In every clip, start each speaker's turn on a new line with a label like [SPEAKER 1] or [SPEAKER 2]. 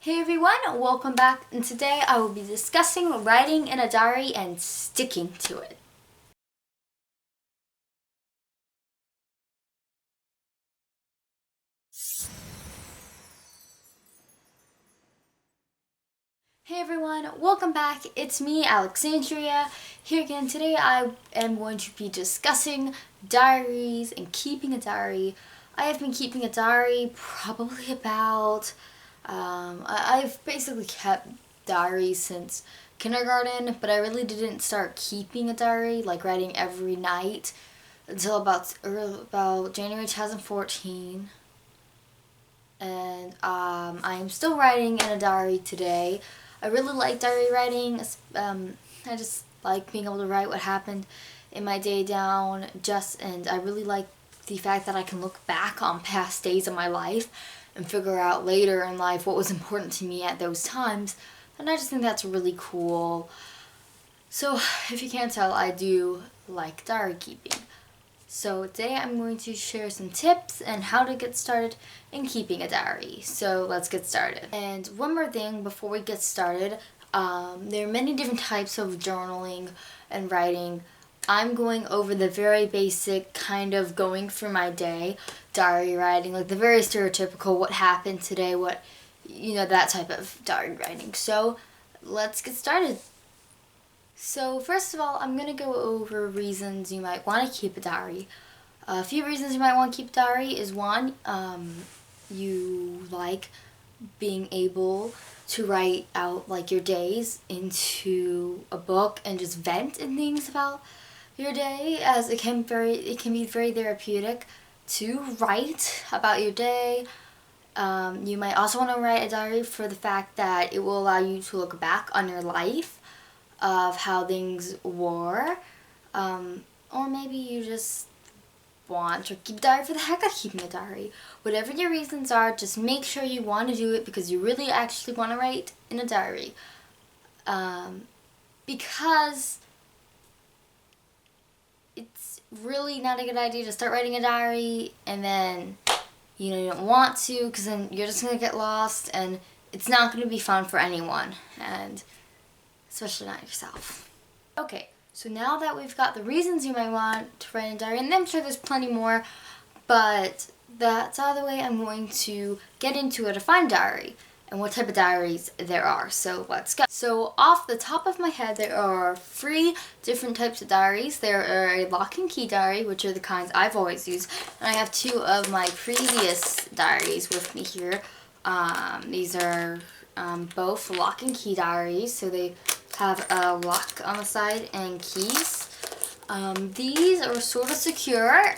[SPEAKER 1] Hey everyone, welcome back, and today I will be discussing writing in a diary and sticking to it. Hey everyone, welcome back. It's me, Alexandria, here again. Today I am going to be discussing diaries and keeping a diary. I have been keeping a diary probably about, I've basically kept diaries since kindergarten, but I really didn't start keeping a diary, like writing every night, until about January 2014. And I am still writing in a diary today. I really like diary writing. I just like being able to write what happened in my day down. And I really like the fact that I can look back on past days of my life and figure out later in life what was important to me at those times. And I just think that's really cool. So if you can't tell, I do like diary keeping. So today I'm going to share some tips and how to get started in keeping a diary. So let's get started. And one more thing before we get started, there are many different types of journaling and writing. I'm going over the very basic kind of going through my day, diary writing, like the very stereotypical what happened today, that type of diary writing. So let's get started. So first of all, I'm going to go over reasons you might want to keep a diary. A few reasons you might want to keep a diary is one, you like being able to write out like your days into a book and just vent and things about your day, as it can be very therapeutic to write about your day. You might also want to write a diary for the fact that it will allow you to look back on your life of how things were, or maybe you just want to keep a diary for the heck of keeping a diary. Whatever your reasons are, just make sure you want to do it because you really actually want to write in a diary, because it's really not a good idea to start writing a diary and then you don't want to, because then you're just going to get lost and it's not going to be fun for anyone, and especially not yourself. Okay, so now that we've got the reasons you might want to write in a diary, and I'm sure there's plenty more, but that's out of the way, I'm going to get into a defined diary and what type of diaries there are. So let's go. So off the top of my head, there are 3 different types of diaries. There are a lock and key diary, which are the kinds I've always used, and I have 2 of my previous diaries with me here. These are both lock and key diaries, so they have a lock on the side and keys. These are sort of secure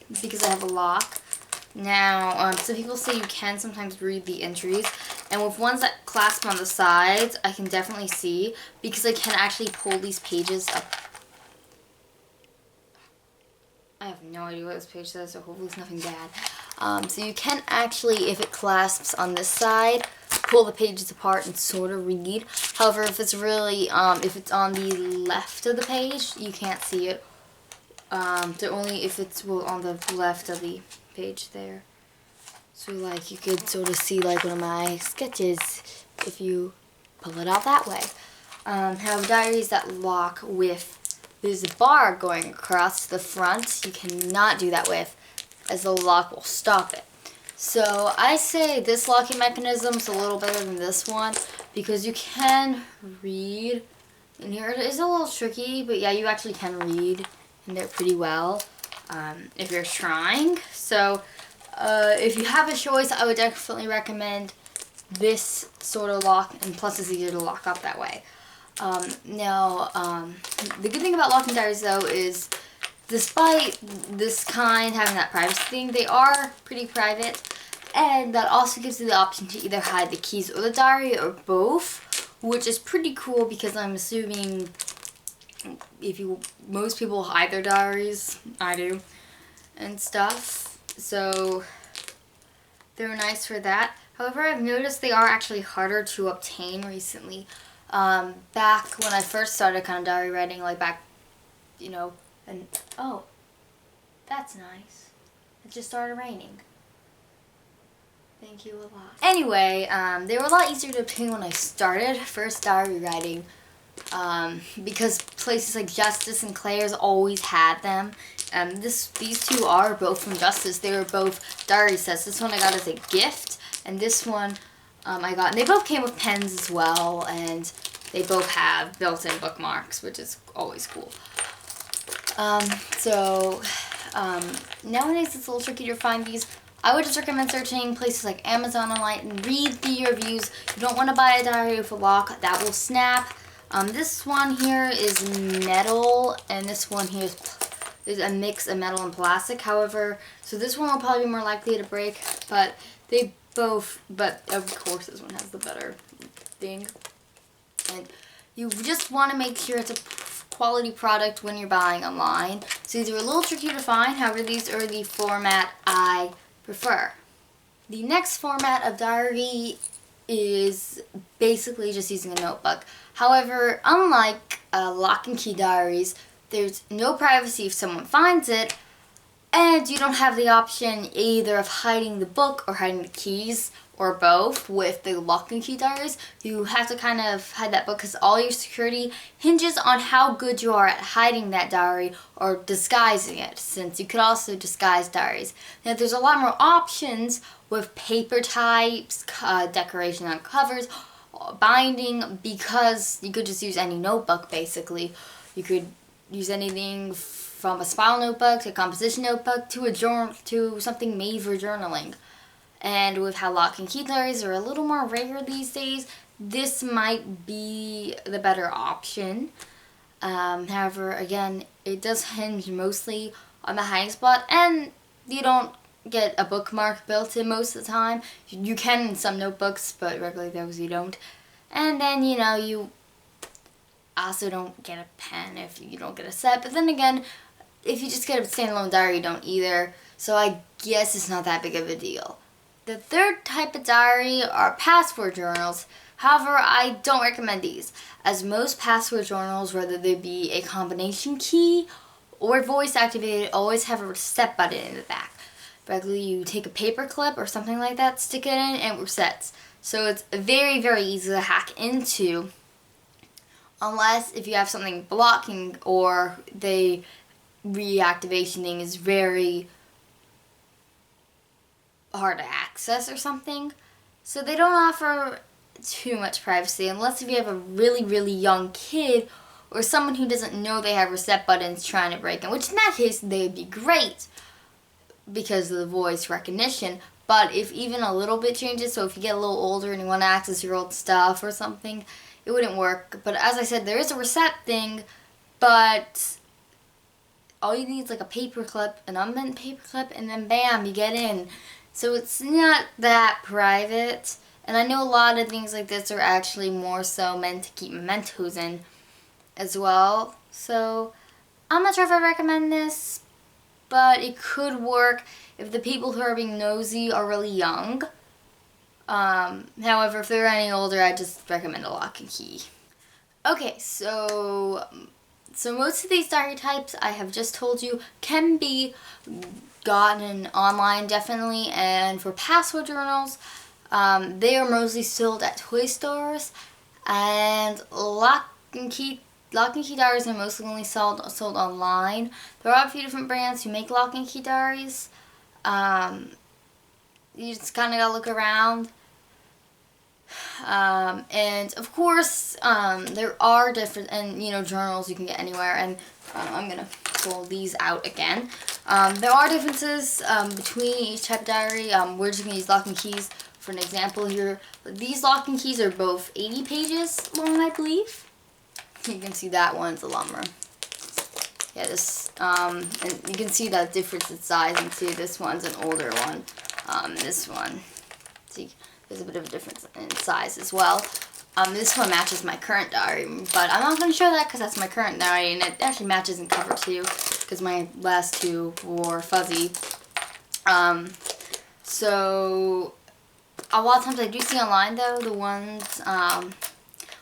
[SPEAKER 1] because I have a lock. Now, some people say you can sometimes read the entries, and with ones that clasp on the sides, I can definitely see because I can actually pull these pages up. I have no idea what this page says, so hopefully it's nothing bad. So you can actually, if it clasps on this side, pull the pages apart and sort of read. However, if it's really, if it's on the left of the page, you can't see it. They're only if it's on the left of the page there. So like you could sort of see like one of my sketches if you pull it out that way. Have diaries that lock with, there's a bar going across the front. You cannot do that with, as the lock will stop it. So I say this locking mechanism is a little better than this one because you can read in here. It is a little tricky, but yeah, you actually can read in there pretty well if you're trying. So if you have a choice, I would definitely recommend this sort of lock, and plus it's easier to lock up that way. The good thing about locking diaries though is, despite this kind having that privacy thing, they are pretty private, and that also gives you the option to either hide the keys or the diary or both, which is pretty cool because I'm assuming most people hide their diaries, I do, and stuff, so they're nice for that. However, I've noticed they are actually harder to obtain recently. Back when I first started kind of diary writing, like back, and oh, that's nice. It just started raining. Thank you a lot. Anyway, they were a lot easier to obtain when I started first diary writing, because places like Justice and Claire's always had them. These two are both from Justice. They were both diary sets. This one I got as a gift, and this one I got. And they both came with pens as well, and they both have built-in bookmarks, which is always cool. Nowadays it's a little tricky to find these. I would just recommend searching places like Amazon online and read the reviews. You don't want to buy a diary with a lock. That will snap. This one here is metal, and this one here is a mix of metal and plastic. However, so this one will probably be more likely to break, but of course this one has the better thing. And you just want to make sure it's a quality product when you're buying online. So these are a little tricky to find, however these are the format I prefer. The next format of diary is basically just using a notebook. However, unlike lock and key diaries, there's no privacy if someone finds it, and you don't have the option either of hiding the book or hiding the keys, or both. With the lock and key diaries, you have to kind of hide that book because all your security hinges on how good you are at hiding that diary or disguising it, since you could also disguise diaries. Now there's a lot more options with paper types, decoration on covers, binding, because you could just use any notebook basically. You could use anything from a spiral notebook to a composition notebook to a journal, to something made for journaling. And with how lock and key diaries are a little more rare these days, this might be the better option. However, again, it does hinge mostly on the hiding spot, and you don't get a bookmark built in most of the time. You can in some notebooks, but regularly those you don't. And then, you also don't get a pen if you don't get a set. But then again, if you just get a standalone diary, you don't either. So I guess it's not that big of a deal. The third type of diary are password journals. However, I don't recommend these, as most password journals, whether they be a combination key or voice activated, always have a reset button in the back. Regularly, you take a paper clip or something like that, stick it in, and it resets. So it's very, very easy to hack into, unless if you have something blocking or the reactivation thing is very hard to access or something. So they don't offer too much privacy, unless if you have a really, really young kid or someone who doesn't know they have reset buttons trying to break in, which in that case they'd be great because of the voice recognition. But if even a little bit changes, so if you get a little older and you want to access your old stuff or something, it wouldn't work. But as I said, there is a reset thing, but all you need is like a paper clip, an unbent paper clip, and then bam, you get in. So it's not that private. And I know a lot of things like this are actually more so meant to keep mementos in as well. So I'm not sure if I recommend this, but it could work if the people who are being nosy are really young. However, if they're any older, I just recommend a lock and key. Okay, so most of these diary types I have just told you can be gotten online definitely, and for password journals, they are mostly sold at toy stores, and lock and key diaries are mostly only sold online. There are a few different brands who make lock and key diaries. You just kind of gotta look around. And of course, there are different, and journals you can get anywhere, and I'm gonna pull these out again. There are differences between each type of diary. We're just gonna use lock and keys for an example here. These lock and keys are both 80 pages long, I believe. You can see that one's a lot more. Yeah, this, and you can see that difference in size, and see this one's an older one. This one, see, there's a bit of a difference in size as well. This one matches my current diary, but I'm not going to show that because that's my current diary, and it actually matches in cover too, because my last two were fuzzy. So a lot of times I do see online though, the ones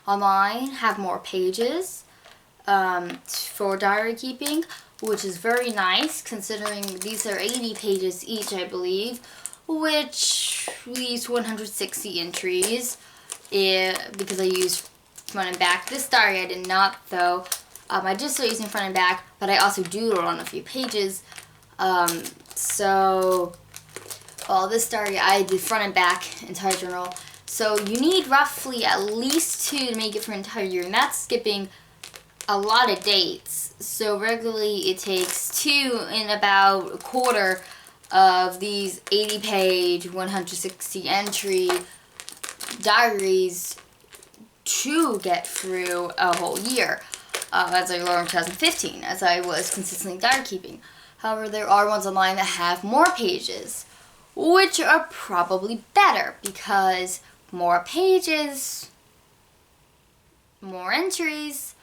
[SPEAKER 1] online have more pages for diary keeping, which is very nice considering these are 80 pages each, I believe, which leaves 160 entries because I used front and back. This diary I did not, though. I just started using front and back, but I also doodled on a few pages. This diary I did front and back, entire journal. So you need roughly at least 2 to make it for an entire year, and that's skipping a lot of dates. So regularly it takes 2 in about a quarter of these 80-page, 160 entry diaries to get through a whole year, as I learned in 2015, as I was consistently diary keeping. However, there are ones online that have more pages, which are probably better because more pages, more entries,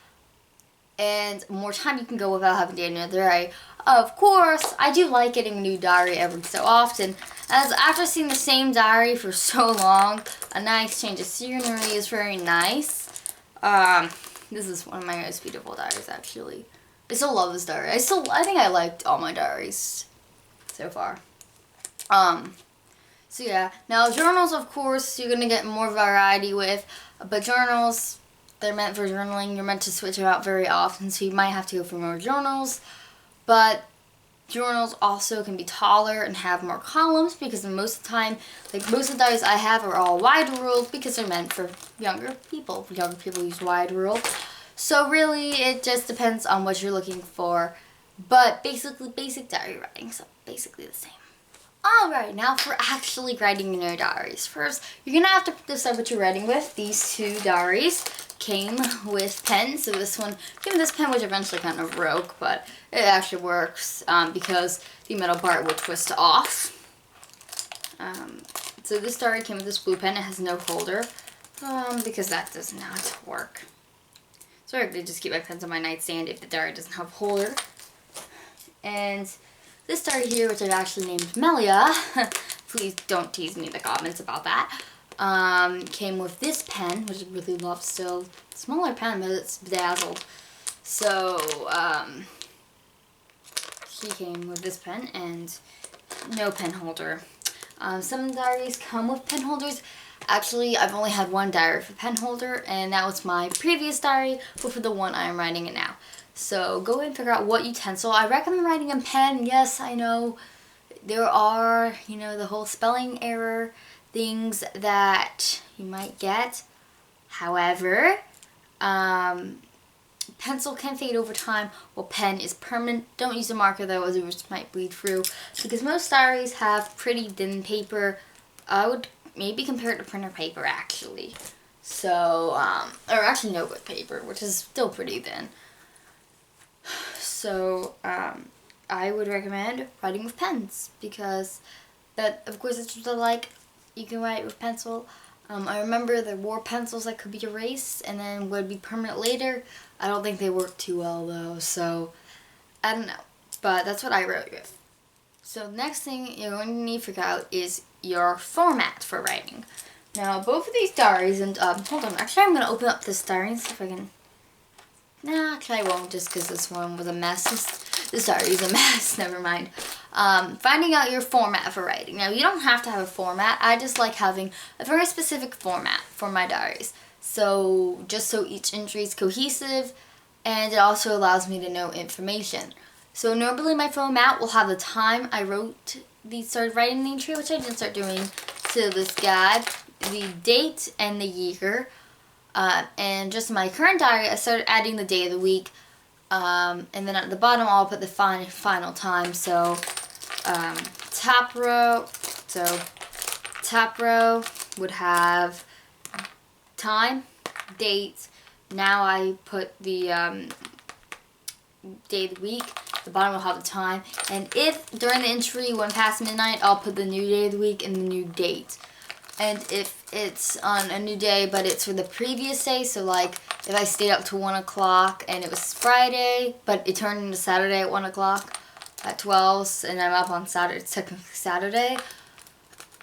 [SPEAKER 1] and more time you can go without having to get another diary. Of course, I do like getting a new diary every so often, as after seeing the same diary for so long, a nice change of scenery is very nice. This is one of my most beautiful diaries, actually. I still love this diary. I think I liked all my diaries so far. So yeah, now journals, of course, you're gonna get more variety with, but journals, they're meant for journaling. You're meant to switch them out very often, so you might have to go for more journals. But journals also can be taller and have more columns because most of the time, like most of the diaries I have are all wide ruled because they're meant for younger people. Younger people use wide rule. So really, it just depends on what you're looking for. But basically, basic diary writing, so basically the same. Alright, now for actually writing in your diaries. First, you're going to have to decide what you're writing with. These 2 diaries came with pens. So this one came with this pen, which eventually kind of broke, but it actually works because the metal part will twist off. So this diary came with this blue pen. It has no holder because that does not work. So I just keep my pens on my nightstand if the diary doesn't have a holder. And this diary here, which I've actually named Melia, please don't tease me in the comments about that, came with this pen, which I really love still. Smaller pen, but it's bedazzled. So, he came with this pen and no pen holder. Some diaries come with pen holders. Actually, I've only had one diary with a pen holder, and that was my previous diary, but for the one I'm writing in now. So go ahead and figure out what utensil. I recommend writing in pen. Yes, I know there are, the whole spelling error things that you might get. However, pencil can fade over time, while pen is permanent. Don't use a marker though, as it might bleed through, because most diaries have pretty thin paper. I would maybe compare it to printer paper, actually. So, or actually notebook paper, which is still pretty thin. So, I would recommend writing with pens because that, of course, it's just like you can write with pencil. I remember there were pencils that could be erased and then would be permanent later. I don't think they work too well though, so I don't know. But that's what I wrote with. So next thing you're going to need to figure out is your format for writing. Now, both of these diaries, and hold on, actually I'm going to open up this diary and see if I can. Nah, actually I won't, just because this one was a mess. This diary is a mess, never mind. Finding out your format for writing. Now, you don't have to have a format. I just like having a very specific format for my diaries. So, just so each entry is cohesive, and it also allows me to know information. So, normally my format will have the time I started writing the entry, which I didn't start doing to this guide, the date and the year. And just in my current diary, I started adding the day of the week, and then at the bottom I'll put the final time. So top row would have time, date. Now I put the day of the week. The bottom will have the time, and if during the entry went past midnight, I'll put the new day of the week and the new date. And if it's on a new day, but it's for the previous day, so like if I stayed up to 1 o'clock and it was Friday, but it turned into Saturday at 1 o'clock at 12, and I'm up on Saturday, it's technically Saturday,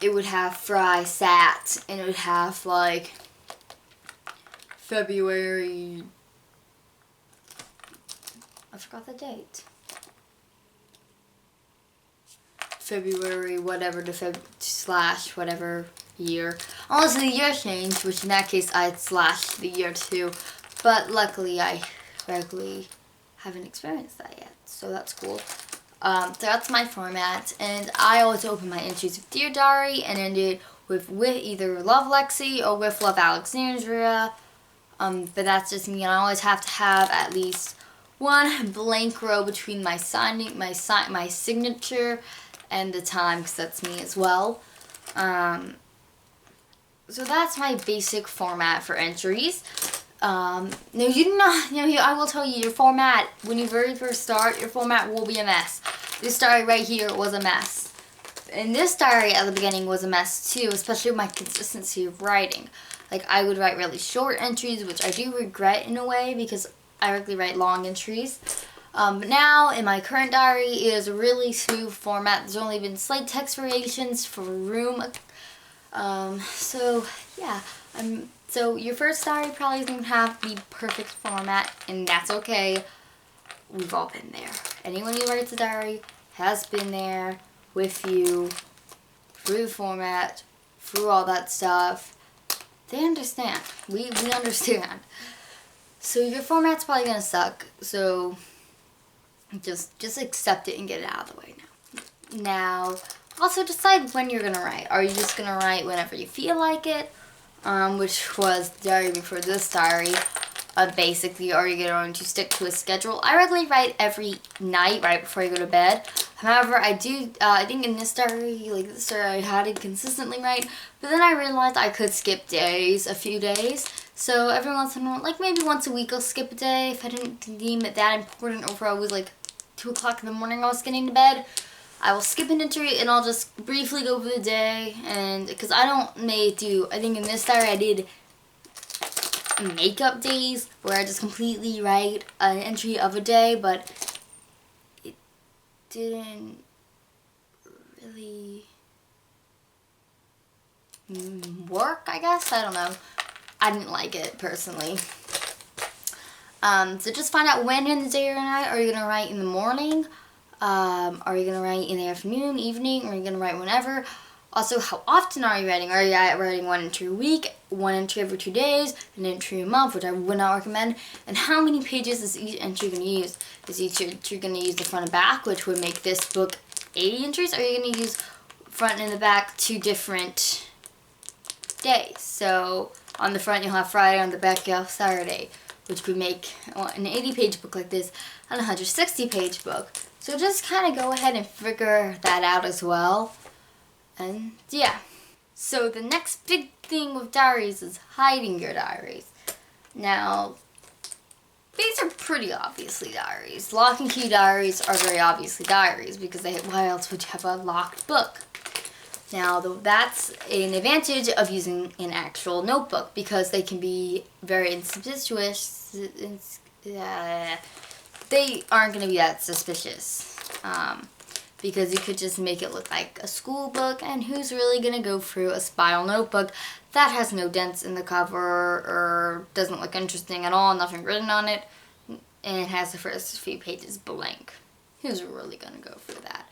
[SPEAKER 1] it would have Sat, and it would have like February, I forgot the date. February, whatever, slash whatever year. Unless the year changed, which in that case I'd slash the year too. But luckily I regularly haven't experienced that yet, so that's cool. So that's my format, and I always open my entries with Dear Diary and end it with either Love Lexi or with Love Alexandria. But that's just me. I always have to have at least one blank row between my signature and the time, because that's me as well. So that's my basic format for entries. No, you do not. I will tell you, your format, when you very first start, your format will be a mess. This diary right here was a mess. And this diary at the beginning was a mess too, especially with my consistency of writing. Like, I would write really short entries, which I do regret in a way because I regularly write long entries. But now, in my current diary, it is a really smooth format. There's only been slight text variations for room. So, yeah. So, your first diary probably doesn't have the perfect format, and that's okay. We've all been there. Anyone who writes a diary has been there with you through the format, through all that stuff. They understand. We understand. So your format's probably gonna suck. So just accept it and get it out of the way now. Now, also decide when you're gonna write. Are you just gonna write whenever you feel like it? Which was the diary before this diary. Basically, are you going to stick to a schedule? I regularly write every night right before I go to bed. However, I think in this diary, I had to consistently write, but then I realized I could skip days, a few days. So every once in a while, like maybe once a week, I'll skip a day if I didn't deem it that important, or if I was like 2 o'clock in the morning I was getting to bed. I will skip an entry and I'll just briefly go over the day, and because I think in this diary I did makeup days where I just completely write an entry of a day, but it didn't really work, I guess. I don't know. I didn't like it personally. So just find out when in the day or night. Are you going to write in the morning? Are you going to write in the afternoon, evening? Or are you going to write whenever? Also, how often are you writing? Are you writing one entry a week, one entry every 2 days, an entry a month, which I would not recommend? And how many pages is each entry going to use? Is each entry going to use the front and back, which would make this book 80 entries? Or are you going to use front and the back 2 different days? So on the front you'll have Friday, on the back you'll have Saturday, which would make an 80-page book like this and a 160-page book. So just kind of go ahead and figure that out as well. And yeah, so the next big thing with diaries is hiding your diaries. Now, these are pretty obviously diaries. Lock and key diaries are very obviously diaries because why else would you have a locked book? Now, that's an advantage of using an actual notebook because they can be very insuspicious. They aren't going to be that suspicious. Because you could just make it look like a school book, and who's really going to go through a spiral notebook that has no dents in the cover or doesn't look interesting at all, nothing written on it, and it has the first few pages blank? Who's really going to go through that?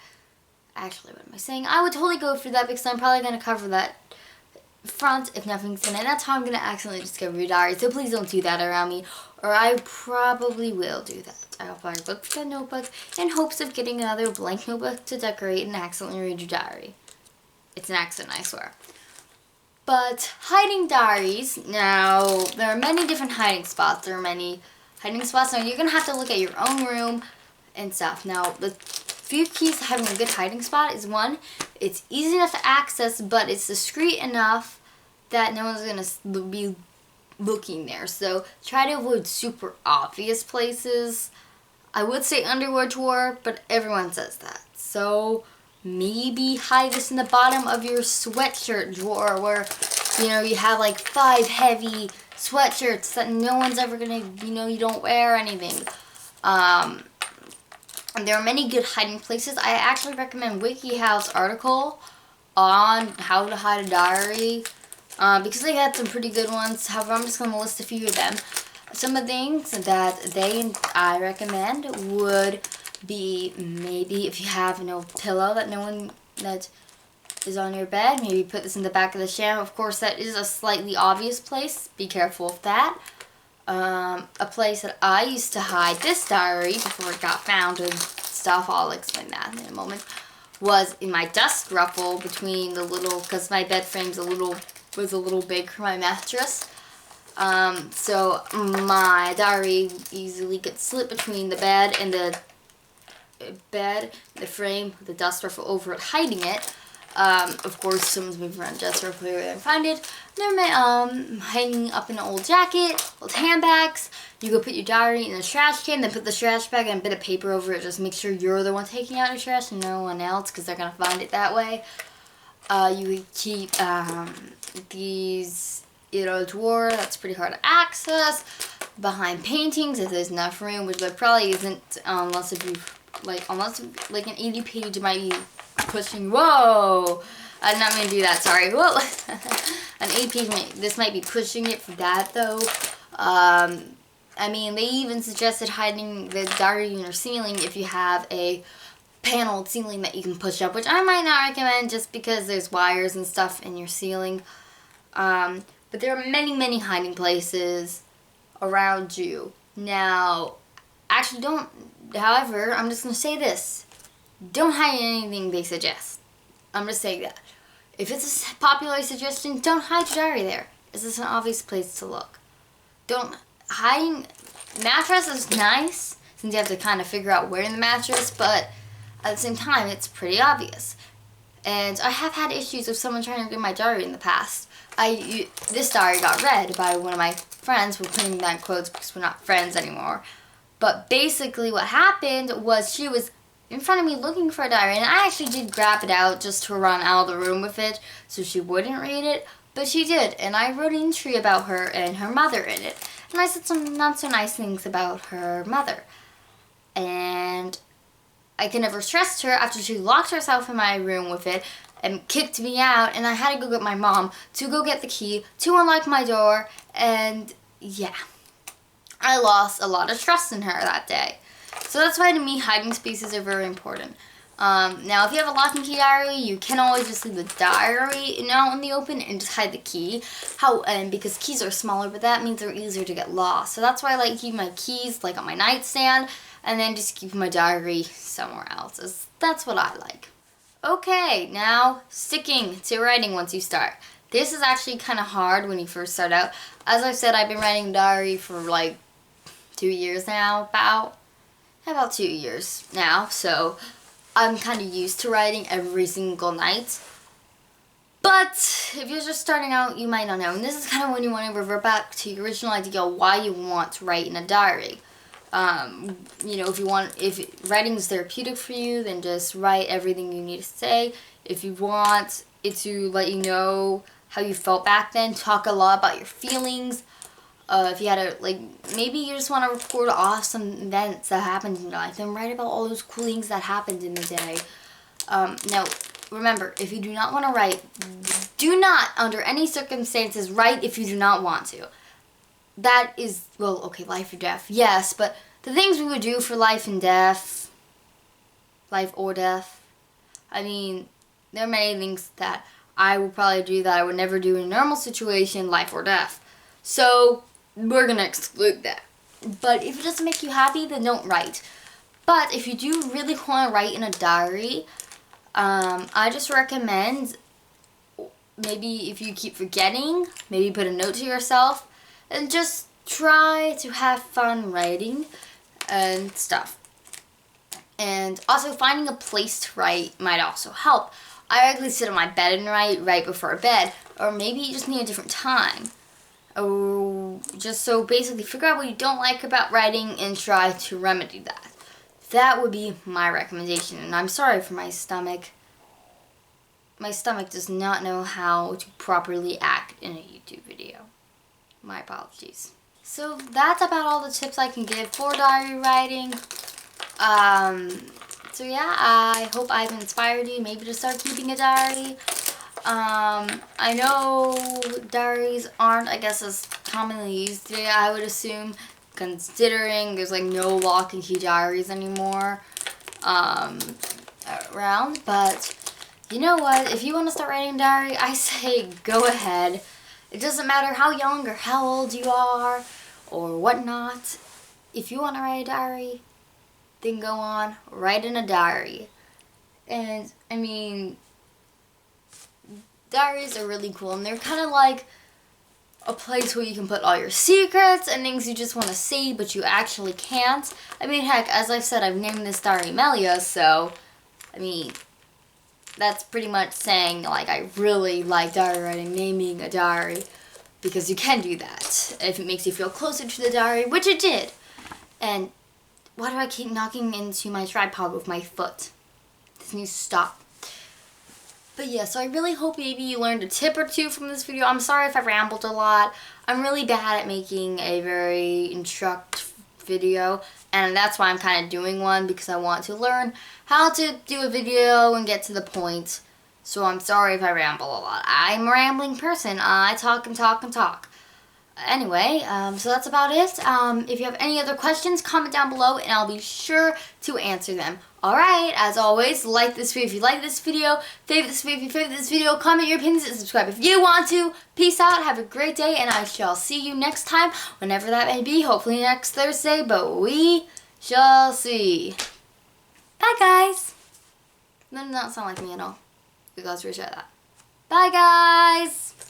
[SPEAKER 1] Actually, what am I saying? I would totally go through that because I'm probably going to cover that front if nothing's in it. That's how I'm going to accidentally discover your diary, so please don't do that around me, or I probably will do that. I'll probably look for that notebook in hopes of getting another blank notebook to decorate and accidentally read your diary. It's an accident, I swear. But hiding diaries, now there are many different hiding spots. Now you're going to have to look at your own room and stuff. Now the few keys to having a good hiding spot is, one, it's easy enough to access, but it's discreet enough that no one's going to be looking there. So try to avoid super obvious places. I would say underwear drawer, but everyone says that. So maybe hide this in the bottom of your sweatshirt drawer where, you have like 5 heavy sweatshirts that no one's ever gonna, you don't wear anything. And there are many good hiding places. I actually recommend WikiHow's article on how to hide a diary because they had some pretty good ones. However, I'm just going to list a few of them. Some of the things that I recommend would be maybe if you have no pillow that no one that is on your bed. Maybe put this in the back of the shower. Of course, that is a slightly obvious place. Be careful of that. A place that I used to hide this diary before it got found and stuff, I'll explain that in a moment, was in my dust ruffle between the little, because my bed frame's was a little big for my mattress. So my diary easily gets slit between the bed and the frame, with the dust ruffle over it, hiding it. Of course, someone's moving around dust ruffle and find it. They're hanging up in an old jacket, old handbags. You go put your diary in a trash can, then put the trash bag and a bit of paper over it. Just make sure you're the one taking out your trash and no one else, because they're gonna find it that way. You would keep these in a drawer that's pretty hard to access, behind paintings if there's enough room, which there probably isn't, unless an 80 page might be pushing. Whoa, I'm not gonna do that. Sorry. Whoa, an 80 page this might be pushing it for that though. I mean, they even suggested hiding the diary in your ceiling if you have a paneled ceiling that you can push up, which I might not recommend just because there's wires and stuff in your ceiling. But there are many hiding places around you. Now, actually however, I'm just going to say this. Don't hide anything they suggest. I'm just saying that. If it's a popular suggestion, don't hide your diary there. This is an obvious place to look. Hiding mattress is nice, since you have to kind of figure out where in the mattress, but at the same time, it's pretty obvious. And I have had issues with someone trying to read my diary in the past. This diary got read by one of my friends. We're putting that in quotes because we're not friends anymore. But basically what happened was she was in front of me looking for a diary, and I actually did grab it out just to run out of the room with it so she wouldn't read it. But she did, and I wrote an entry about her and her mother in it. And I said some not so nice things about her mother. And I could never trust her after she locked herself in my room with it and kicked me out, and I had to go get my mom to go get the key to unlock my door, and yeah. I lost a lot of trust in her that day. So that's why to me hiding spaces are very important. Now if you have a lock and key diary, you can always just leave the diary out in the open and just hide the key. Because keys are smaller, but that means they're easier to get lost. So that's why I like keeping my keys like on my nightstand, and then just keep my diary somewhere else. That's what I like. Okay, now sticking to writing once you start. This is actually kind of hard when you first start out. As I've said, I've been writing diary for like 2 years now, about 2 years now, so I'm kind of used to writing every single night. But if you're just starting out, you might not know. And this is kind of when you want to revert back to your original idea of why you want to write in a diary. If writing is therapeutic for you, then just write everything you need to say. If you want it to let you know how you felt back then, talk a lot about your feelings. If you had maybe you just want to record awesome events that happened in your life, then write about all those cool things that happened in the day. Now, remember, if you do not want to write, do not, under any circumstances, write if you do not want to. That is, well, okay, life or death, yes, but the things we would do for life or death, I mean, there are many things that I will probably do that I would never do in a normal situation, life or death. So, we're going to exclude that. But if it doesn't make you happy, then don't write. But if you do really want to write in a diary, I just recommend, maybe if you keep forgetting, maybe put a note to yourself, and just try to have fun writing and stuff. And also finding a place to write might also help. I regularly sit on my bed and write right before bed, or maybe you just need a different time. Or just so basically figure out what you don't like about writing and try to remedy that. That would be my recommendation, and I'm sorry for my stomach. My stomach does not know how to properly act in a YouTube video. My apologies. So that's about all the tips I can give for diary writing. So yeah, I hope I've inspired you maybe to start keeping a diary. I know diaries aren't, I guess, as commonly used today, I would assume, considering there's no lock and key diaries anymore around, but You know what? If you want to start writing a diary, I say go ahead. It doesn't matter how young or how old you are or whatnot. If you want to write a diary, then go on, write in a diary. And, I mean, diaries are really cool, and they're kind of like a place where you can put all your secrets and things you just want to see, but you actually can't. I mean, heck, as I've said, I've named this diary Melia, so, I mean, that's pretty much saying, like, I really like diary writing, naming a diary, because you can do that if it makes you feel closer to the diary, which it did. And why do I keep knocking into my tripod with my foot? This needs to stop. But yeah, so I really hope maybe you learned a tip or two from this video. I'm sorry if I rambled a lot. I'm really bad at making a very instructive video, and that's why I'm kind of doing one, because I want to learn how to do a video and get to the point. So I'm sorry if I ramble a lot. I'm a rambling person. I talk and talk and talk. Anyway, so that's about it. If you have any other questions, comment down below and I'll be sure to answer them. Alright, as always, like this video if you like this video, favorite this video if you favorite this video, comment your opinions and subscribe if you want to. Peace out, have a great day, and I shall see you next time, whenever that may be, hopefully next Thursday, but we shall see. Bye, guys. That did not sound like me at all, because we said that. Bye, guys.